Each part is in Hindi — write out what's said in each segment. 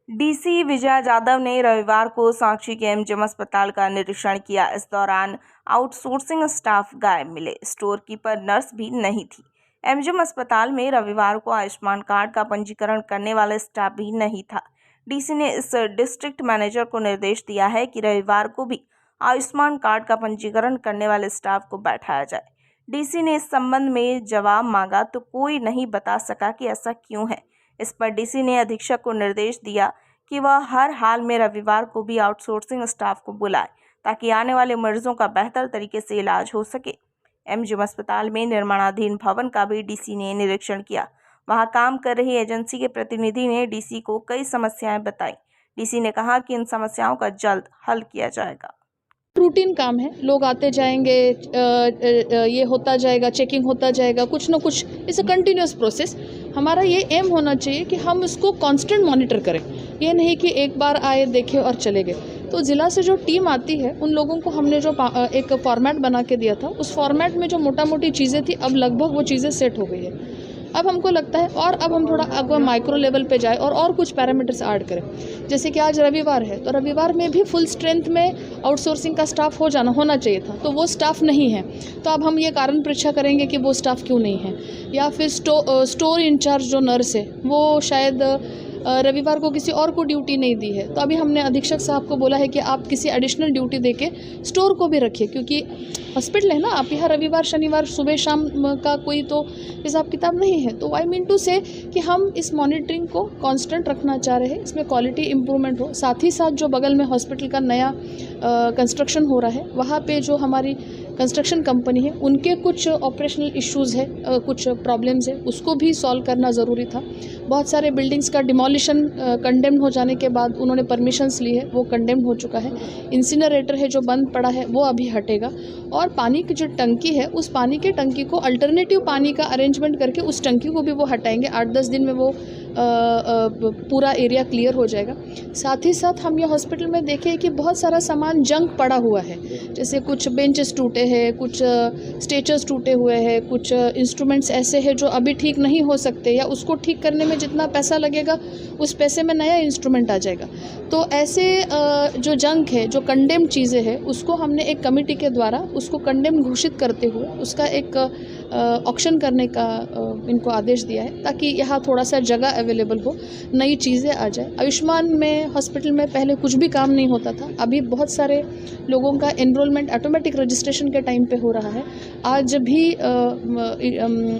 डीसी विजया यादव ने रविवार को साक्षी के एमजीएम अस्पताल का निरीक्षण किया। इस दौरान आउटसोर्सिंग स्टाफ गायब मिले, स्टोर कीपर नर्स भी नहीं थी। एमजीएम अस्पताल में रविवार को आयुष्मान कार्ड का पंजीकरण करने वाला स्टाफ भी नहीं था। डीसी ने इस डिस्ट्रिक्ट मैनेजर को निर्देश दिया है कि रविवार को भी आयुष्मान कार्ड का पंजीकरण करने वाले स्टाफ को बैठाया जाए। डीसी ने इस संबंध में जवाब मांगा तो कोई नहीं बता सका कि ऐसा क्यों है। इस पर डीसी ने अधीक्षक को निर्देश दिया कि वह हर हाल में रविवार को भी आउटसोर्सिंग स्टाफ को बुलाए ताकि आने वाले मरीजों का बेहतर तरीके से इलाज हो सके। एमजीएम अस्पताल में निर्माणाधीन भवन का भी डीसी ने निरीक्षण किया। वहां काम कर रही एजेंसी के प्रतिनिधि ने डीसी को कई समस्याएं बताई। डीसी ने कहा कि इन समस्याओं का जल्द हल किया जाएगा। रूटीन काम है, लोग आते जाएंगे, ये होता जाएगा, चेकिंग होता जाएगा, कुछ ना कुछ इट्स अ कंटिन्यूस प्रोसेस। हमारा ये एम होना चाहिए कि हम इसको कांस्टेंट मॉनिटर करें, ये नहीं कि एक बार आए देखे और चले गए। तो ज़िला से जो टीम आती है उन लोगों को हमने जो एक फॉर्मेट बना के दिया था, उस फॉर्मेट में जो मोटा मोटी चीज़ें थी अब लगभग वो चीज़ें सेट हो गई है। अब हमको लगता है और अब हम थोड़ा अगर माइक्रो लेवल पे जाए और कुछ पैरामीटर्स ऐड करें। जैसे कि आज रविवार है तो रविवार में भी फुल स्ट्रेंथ में आउटसोर्सिंग का स्टाफ होना चाहिए था, तो वो स्टाफ नहीं है। तो अब हम ये कारण परीक्षा करेंगे कि वो स्टाफ क्यों नहीं है, या फिर स्टोर इंचार्ज जो नर्स है वो शायद रविवार को किसी और को ड्यूटी नहीं दी है। तो अभी हमने अधीक्षक साहब को बोला है कि आप किसी एडिशनल ड्यूटी देके स्टोर को भी रखिए, क्योंकि हॉस्पिटल है ना, आप यहाँ रविवार शनिवार सुबह शाम का कोई तो हिसाब किताब नहीं है। तो आई मीन टू से कि हम इस मॉनिटरिंग को कांस्टेंट रखना चाह रहे हैं, इसमें क्वालिटी इम्प्रूवमेंट हो। साथ ही साथ जो बगल में हॉस्पिटल का नया कंस्ट्रक्शन हो रहा है, वहाँ पे जो हमारी कंस्ट्रक्शन कंपनी है उनके कुछ ऑपरेशनल इश्यूज़ है, कुछ प्रॉब्लम्स है, उसको भी सॉल्व करना ज़रूरी था। बहुत सारे बिल्डिंग्स का डिमोलिशन कंडेम्ड हो जाने के बाद उन्होंने परमिशंस ली है, वो कंडेम्ड हो चुका है। इंसिनरेटर है जो बंद पड़ा है वो अभी हटेगा, और पानी की जो टंकी है उस पानी के टंकी को अल्टरनेटिव पानी का अरेंजमेंट करके उस टंकी को भी वो हटाएंगे। 8-10 दिन में वो पूरा एरिया क्लियर हो जाएगा। साथ ही साथ हम ये हॉस्पिटल में देखें कि बहुत सारा सामान जंक पड़ा हुआ है, जैसे कुछ बेंचेस टूटे हैं, कुछ स्ट्रेचर्स टूटे हुए हैं, कुछ इंस्ट्रूमेंट्स ऐसे हैं जो अभी ठीक नहीं हो सकते, या उसको ठीक करने में जितना पैसा लगेगा उस पैसे में नया इंस्ट्रूमेंट आ जाएगा। तो ऐसे जो जंक है, जो कंडेम्ड चीज़ें हैं, उसको हमने एक कमेटी के द्वारा उसको कंडेम्ड घोषित करते हुए उसका एक ऑक्शन करने का इनको आदेश दिया है, ताकि यहाँ थोड़ा सा जगह अवेलेबल हो, नई चीज़ें आ जाए। आयुष्मान में हॉस्पिटल में पहले कुछ भी काम नहीं होता था, अभी बहुत सारे लोगों का एनरोलमेंट ऑटोमेटिक रजिस्ट्रेशन के टाइम पे हो रहा है। आज भी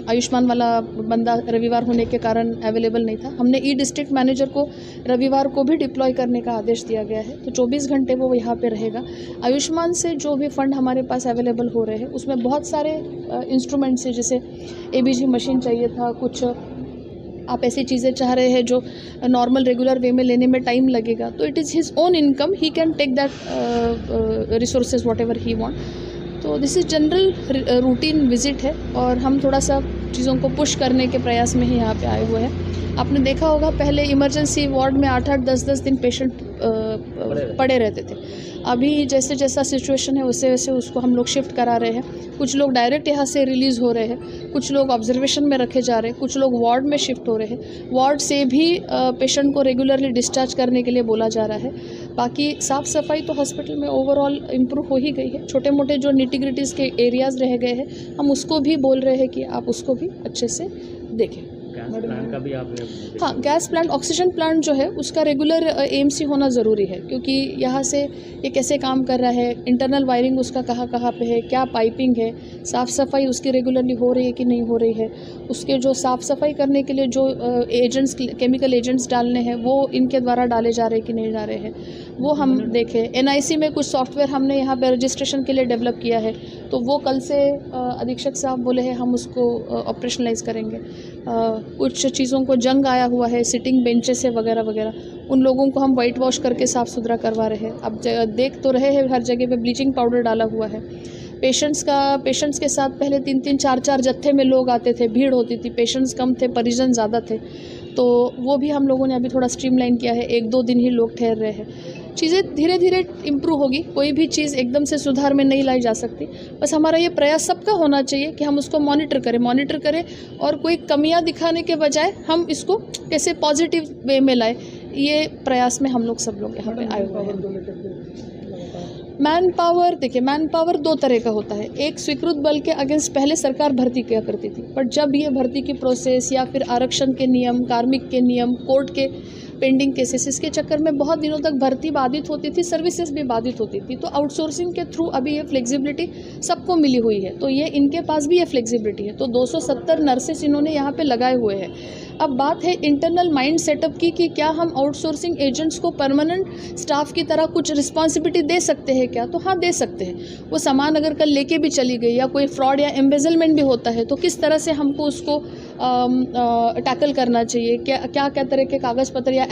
आयुष्मान वाला बंदा रविवार होने के कारण अवेलेबल नहीं था। हमने ई डिस्ट्रिक्ट मैनेजर को रविवार को भी डिप्लॉय करने का आदेश दिया गया है, तो 24 घंटे वो यहाँ पे रहेगा। आयुष्मान से जो भी फंड हमारे पास अवेलेबल हो रहे हैं उसमें बहुत सारे इंस्ट्रूमेंट्स है, जैसे एबीजी मशीन चाहिए था, कुछ आप ऐसी चीज़ें चाह रहे हैं जो नॉर्मल रेगुलर वे में लेने में टाइम लगेगा, तो it is his own income, he can take that resources whatever he want. तो this is general routine visit है, और हम थोड़ा सा चीज़ों को पुश करने के प्रयास में ही यहाँ पे आए हुए हैं। आपने देखा होगा पहले इमरजेंसी वार्ड में 8-8, 10-10 दिन पेशेंट पड़े रहते थे। अभी जैसे जैसा सिचुएशन है वैसे वैसे उसको हम लोग शिफ्ट करा रहे हैं। कुछ लोग डायरेक्ट यहाँ से रिलीज़ हो रहे हैं, कुछ लोग ऑब्जर्वेशन में रखे जा रहे हैं, कुछ लोग वार्ड में शिफ्ट हो रहे हैं। वार्ड से भी पेशेंट को रेगुलरली डिस्चार्ज करने के लिए बोला जा रहा है। बाकी साफ़ सफाई तो हॉस्पिटल में ओवरऑल इम्प्रूव हो ही गई है। छोटे मोटे जो निटिग्रिटीज़ के एरियाज़ रह गए हैं, हम उसको भी बोल रहे हैं कि आप उसको भी अच्छे से देखें। प्लांट का भी आपने? हाँ, गैस प्लांट, ऑक्सीजन प्लांट जो है उसका रेगुलर एएमसी होना ज़रूरी है, क्योंकि यहाँ से ये कैसे काम कर रहा है, इंटरनल वायरिंग उसका कहाँ कहाँ पे है, क्या पाइपिंग है, साफ़ सफाई उसकी रेगुलरली हो रही है कि नहीं हो रही है, उसके जो साफ़ सफाई करने के लिए जो एजेंट्स, केमिकल एजेंट्स डालने हैं वो इनके द्वारा डाले जा रहे हैं कि नहीं जा रहे हैं, वो हम देखें। एनआईसी में कुछ सॉफ्टवेयर हमने यहाँ पर रजिस्ट्रेशन के लिए डेवलप किया है, तो वो कल से अधीक्षक साहब बोले हैं हम उसको ऑपरेशनलाइज करेंगे। कुछ चीज़ों को जंग आया हुआ है, सिटिंग बेंचेस है वगैरह वगैरह, उन लोगों को हम वाइट वॉश करके साफ़ सुथरा करवा रहे हैं। अब देख तो रहे हैं हर जगह पे ब्लीचिंग पाउडर डाला हुआ है। पेशेंट्स के साथ पहले 3-3, 4-4 जत्थे में लोग आते थे, भीड़ होती थी, पेशेंट्स कम थे, परिजन ज़्यादा थे, तो वो भी हम लोगों ने अभी थोड़ा स्ट्रीमलाइन किया है। 1-2 दिन ही लोग ठहर रहे हैं। चीज़ें धीरे धीरे इम्प्रूव होगी, कोई भी चीज़ एकदम से सुधार में नहीं लाई जा सकती। बस हमारा ये प्रयास सबका होना चाहिए कि हम उसको मॉनिटर करें, और कोई कमियां दिखाने के बजाय हम इसको कैसे पॉजिटिव वे में लाए। ये प्रयास में हम लोग सब लोग यहाँ पे आए हुए हैं। मैन पावर देखिए, मैन पावर दो तरह का होता है। एक स्वीकृत बल के अगेंस्ट पहले सरकार भर्ती किया करती थी, पर जब ये भर्ती की प्रोसेस या फिर आरक्षण के नियम, कार्मिक के नियम, कोर्ट के पेंडिंग केसेस, इसके चक्कर में बहुत दिनों तक भर्ती बाधित होती थी, सर्विसेज भी बाधित होती थी। तो आउटसोर्सिंग के थ्रू अभी ये फ्लेक्सिबिलिटी सबको मिली हुई है, तो ये इनके पास भी ये फ्लेक्सिबिलिटी है। तो 270 नर्सेस इन्होंने यहाँ पे लगाए हुए हैं। अब बात है इंटरनल माइंड सेटअप की कि क्या हम आउटसोर्सिंग एजेंट्स को परमानेंट स्टाफ की तरह कुछ रिस्पॉन्सिबिलिटी दे सकते हैं क्या? तो हाँ, दे सकते हैं। वो सामान अगर कल लेके भी चली गई या कोई फ्रॉड या एम्बेजलमेंट भी होता है, तो किस तरह से हमको उसको टैकल करना चाहिए, क्या क्या क्या तरह के कागज़ पत्र या